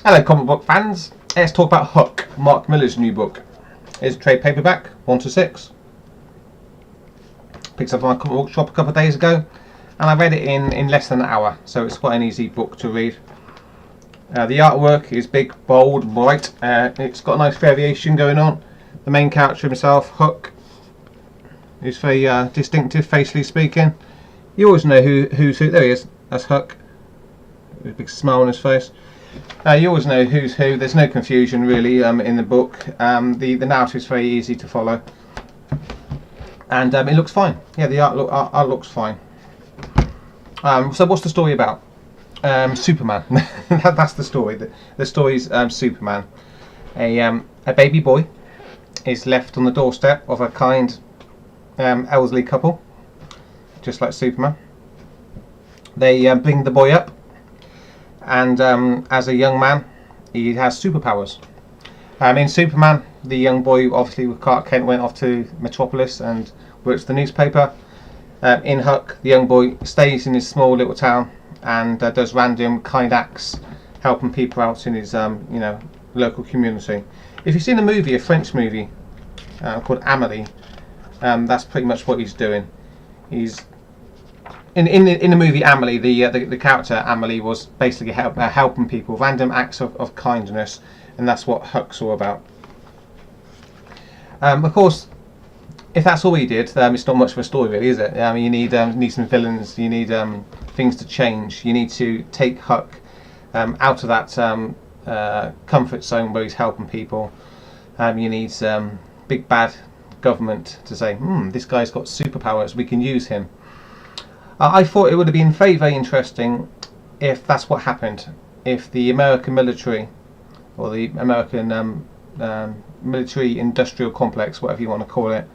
Hello comic book fans, let's talk about Huck, Mark Millar's new book. It's a trade paperback, 1 to 6. Picked up at my comic book shop a couple of days ago and I read it in less than an hour, so it's quite an easy book to read. The artwork is big, bold, bright. It's got a nice variation going on. The main character himself, Huck, is very distinctive, facially speaking. You always know who's who. There he is, that's Huck, with a big smile on his face. You always know who's who. There's no confusion really in the book. The narrative is very easy to follow, and it looks fine. Yeah, the art looks fine. So what's the story about? Superman. That's the story. The story's Superman. A baby boy is left on the doorstep of a kind elderly couple, just like Superman. They bring the boy up, and as a young man he has superpowers. In Superman, the young boy, obviously with Clark Kent, went off to Metropolis and works the newspaper. In Huck, the young boy stays in his small little town and does random kind acts, helping people out in his local community. If you've seen a French movie called Amélie, that's pretty much what he's doing. He's in the movie Amélie, the character Amélie was basically helping people, random acts of kindness, and that's what Huck's all about. Of course, if that's all he did, it's not much of a story really, is it? You need some villains, you need things to change, you need to take Huck out of that comfort zone where he's helping people. You need big bad government to say, this guy's got superpowers, we can use him. I thought it would have been very, very interesting if that's what happened. If the American military, or the American military industrial complex, whatever you want to call it,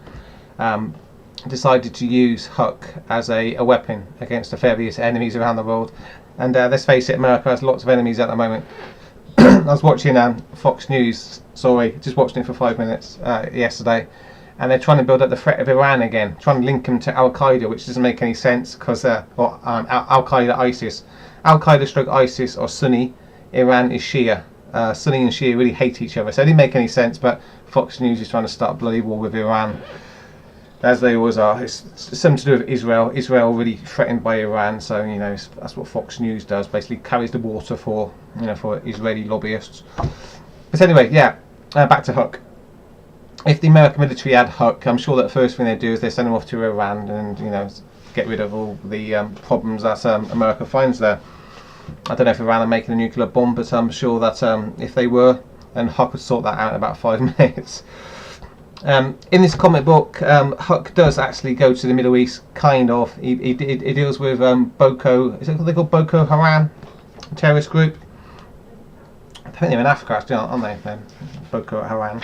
decided to use Huck as a weapon against the various enemies around the world. And let's face it, America has lots of enemies at the moment. I was watching Fox News, just watching it for 5 minutes yesterday, and they're trying to build up the threat of Iran again, trying to link them to Al-Qaeda, which doesn't make any sense because Al-Qaeda, ISIS. Al-Qaeda stroke ISIS or Sunni, Iran is Shia. Sunni and Shia really hate each other, so it didn't make any sense, but Fox News is trying to start a bloody war with Iran, as they always are. It's something to do with Israel. Israel really threatened by Iran, so that's what Fox News does. Basically, carries the water for Israeli lobbyists. But anyway, yeah, back to Huck. If the American military had Huck, I'm sure that the first thing they do is they send him off to Iran and get rid of all the problems that America finds there. I don't know if Iran are making a nuclear bomb, but I'm sure that if they were, then Huck would sort that out in about 5 minutes. In this comic book, Huck does actually go to the Middle East, kind of. He deals with Boko, is it what they call Boko Haram, a terrorist group? I think they're in Africa actually, aren't they? Boko Haram.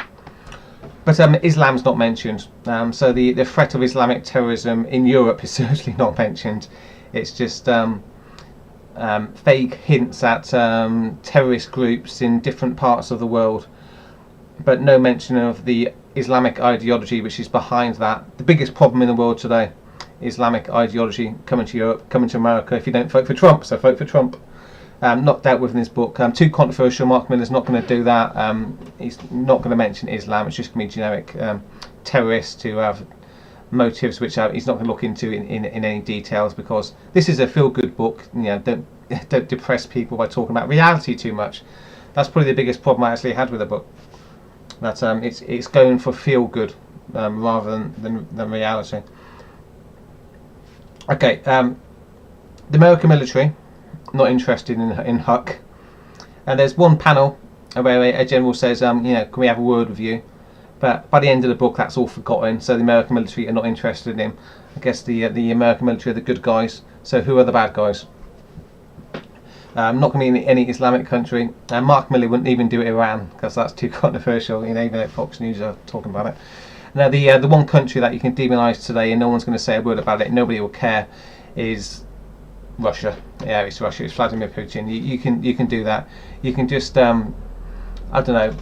But Islam's not mentioned, so the threat of Islamic terrorism in Europe is certainly not mentioned. It's just vague hints at terrorist groups in different parts of the world, but no mention of the Islamic ideology which is behind that. The biggest problem in the world today, Islamic ideology coming to Europe, coming to America. If you don't vote for Trump, so vote for Trump. Not dealt with in this book. Too controversial. Mark Millar's not going to do that. He's not going to mention Islam. It's just going to be generic terrorists who have motives which he's not going to look into in any details, because this is a feel-good book. Don't depress people by talking about reality too much. That's probably the biggest problem I actually had with the book. That it's going for feel-good rather than reality. Okay, the American military not interested in Huck, and there's one panel where a general says, can we have a word with you? But by the end of the book, that's all forgotten. So the American military are not interested in him. I guess the American military are the good guys. So who are the bad guys? Not going to be in any Islamic country. Mark Millar wouldn't even do it Iran, because that's too controversial. Even though Fox News are talking about it. Now the one country that you can demonise today and no one's going to say a word about it, nobody will care, is Russia. Yeah, it's Russia. It's Vladimir Putin. You can do that. You can just I don't know,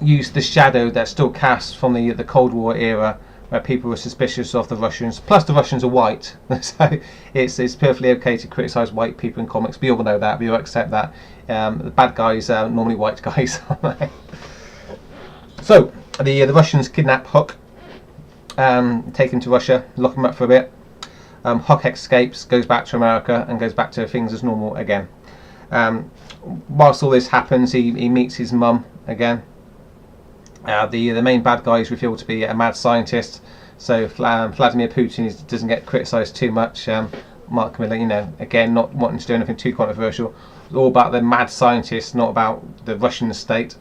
use the shadow that's still cast from the Cold War era where people were suspicious of the Russians. Plus, the Russians are white, so it's perfectly okay to criticise white people in comics. We all know that. We all accept that. The bad guys are normally white guys. So the Russians kidnap Huck, take him to Russia, lock him up for a bit. Huck escapes, goes back to America, and goes back to things as normal again. Whilst all this happens, he meets his mum again. The main bad guy is revealed to be a mad scientist, so Vladimir Putin doesn't get criticised too much. Mark Millar, again, not wanting to do anything too controversial. It's all about the mad scientist, not about the Russian state.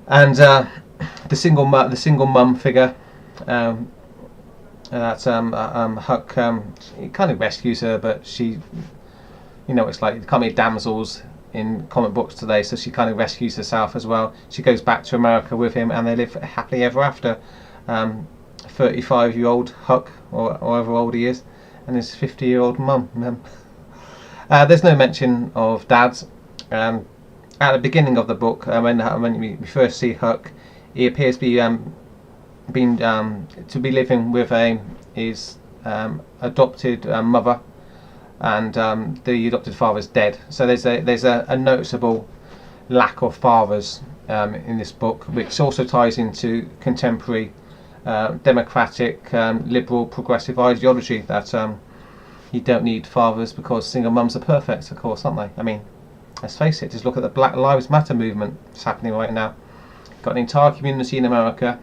And the single mum figure, that Huck, he kind of rescues her, but she, it's like, there can't be damsels in comic books today, so she kind of rescues herself as well. She goes back to America with him, and they live happily ever after. 35-year-old Huck, or however old he is, and his 50-year-old mum. There's no mention of dads. At the beginning of the book, when we first see Huck, he appears to be living with his adopted mother, and the adopted father's dead. So there's a noticeable lack of fathers in this book, which also ties into contemporary democratic, liberal, progressive ideology that you don't need fathers because single mums are perfect, of course, aren't they? I mean, let's face it, just look at the Black Lives Matter movement that's happening right now. Got an entire community in America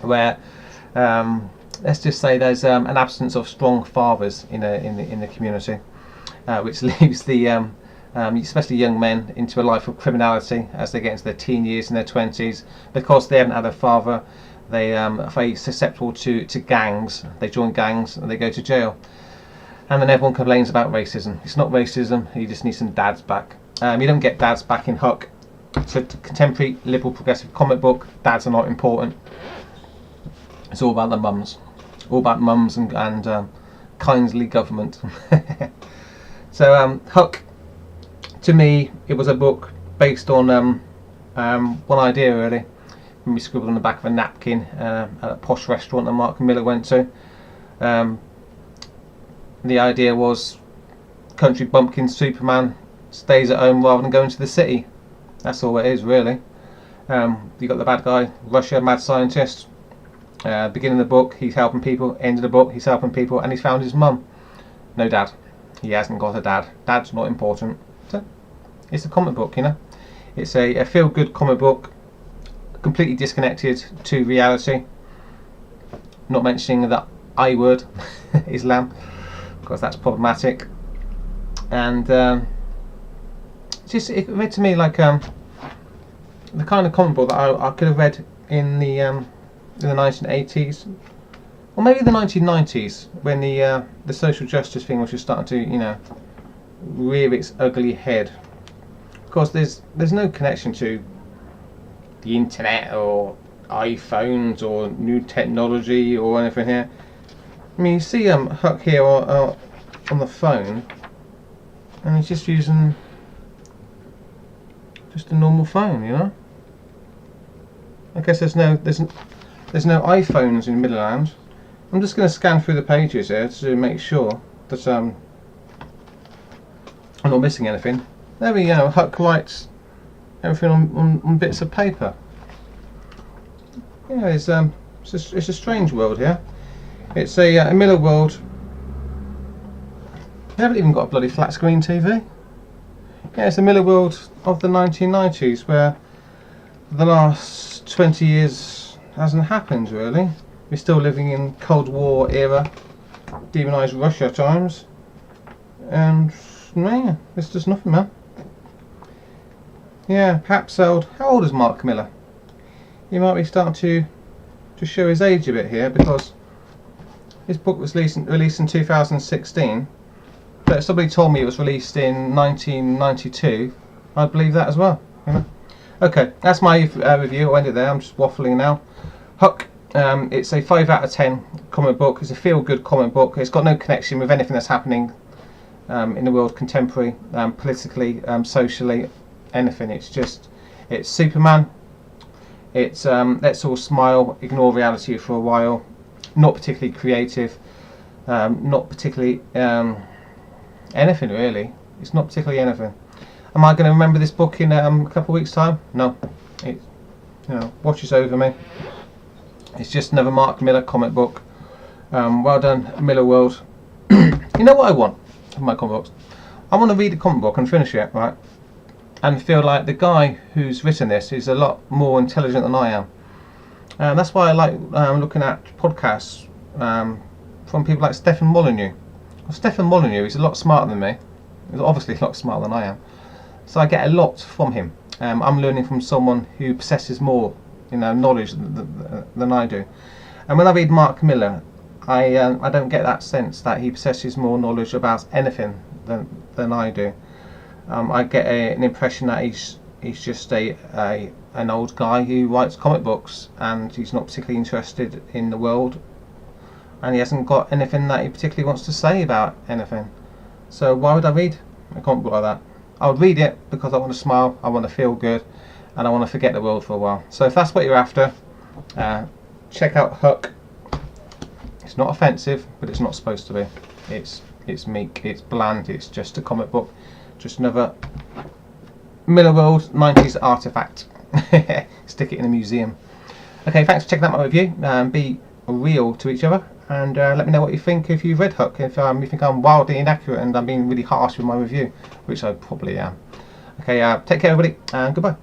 where let's just say there's an absence of strong fathers in the community, which leaves the especially young men into a life of criminality as they get into their teen years and their 20s. Because they haven't had a father, they are very susceptible to gangs. They join gangs and they go to jail. And then everyone complains about racism. It's not racism, you just need some dads back. You don't get dads back in Huck. It's a contemporary, liberal, progressive comic book. Dads are not important. It's all about the mums. All about mums and kindly government. So Huck, to me, it was a book based on one idea, really. We scribbled on the back of a napkin at a posh restaurant that Mark Millar went to. The idea was country bumpkin Superman stays at home rather than going to the city. That's all it is, really. You got the bad guy, Russia, mad scientist. Beginning of the book, he's helping people. End of the book, he's helping people, and he's found his mum. No dad. He hasn't got a dad. Dad's not important. So, it's a comic book, It's a feel-good comic book, completely disconnected to reality. Not mentioning the I word, Islam, because that's problematic. And it read to me like the kind of comic book that I could have read in the 1980s, or maybe the 1990s, when the social justice thing was just starting to, rear its ugly head. Of course, there's no connection to the internet or iPhones or new technology or anything here. I mean, you see Huck here on the phone, and he's just using just a normal phone, I guess there's no iPhones in Midland. I'm just going to scan through the pages here to make sure that I'm not missing anything. There we go. Huck writes everything on bits of paper. Yeah, it's a strange world here. It's a Miller world. They haven't even got a bloody flat screen TV. Yeah, it's a Miller world of the 1990s, where the last 20 years hasn't happened, really. We're still living in Cold War era, demonised Russia times, and man, there's just nothing, man. Yeah, perhaps how old is Mark Millar? He might be starting to show his age a bit here, because his book was released in 2016, but if somebody told me it was released in 1992, I'd believe that as well. Okay, that's my review. I'll end it there. I'm just waffling now. Huck, it's a 5 out of 10 comic book. It's a feel-good comic book. It's got no connection with anything that's happening in the world contemporary, politically, socially, anything. It's Superman It's let's all smile, ignore reality for a while. Not particularly creative. Not particularly anything really. It's not particularly anything. Am I going to remember this book in a couple of weeks' time? No. It washes over me. It's just another Mark Millar comic book. Well done, Miller World. You know what I want from my comic books? I want to read a comic book and finish it, right? And feel like the guy who's written this is a lot more intelligent than I am. That's why I like looking at podcasts from people like Stephen Molyneux. Well, Stephen Molyneux is a lot smarter than me. He's obviously a lot smarter than I am. So I get a lot from him. I'm learning from someone who possesses more, knowledge than I do. And when I read Mark Millar, I don't get that sense that he possesses more knowledge about anything than I do. I get an impression that he's just an old guy who writes comic books, and he's not particularly interested in the world, and he hasn't got anything that he particularly wants to say about anything. So why would I read a comic book like that? I would read it because I want to smile, I want to feel good, and I want to forget the world for a while. So if that's what you're after, check out Huck. It's not offensive, but it's not supposed to be. It's meek, it's bland, it's just a comic book. Just another Miller World 90s artifact. Stick it in a museum. Okay, thanks for checking out my review. Be real to each other, and let me know what you think if you've read Huck. If you think I'm wildly inaccurate and I'm being really harsh with my review, which I probably am. Okay, take care everybody, and goodbye.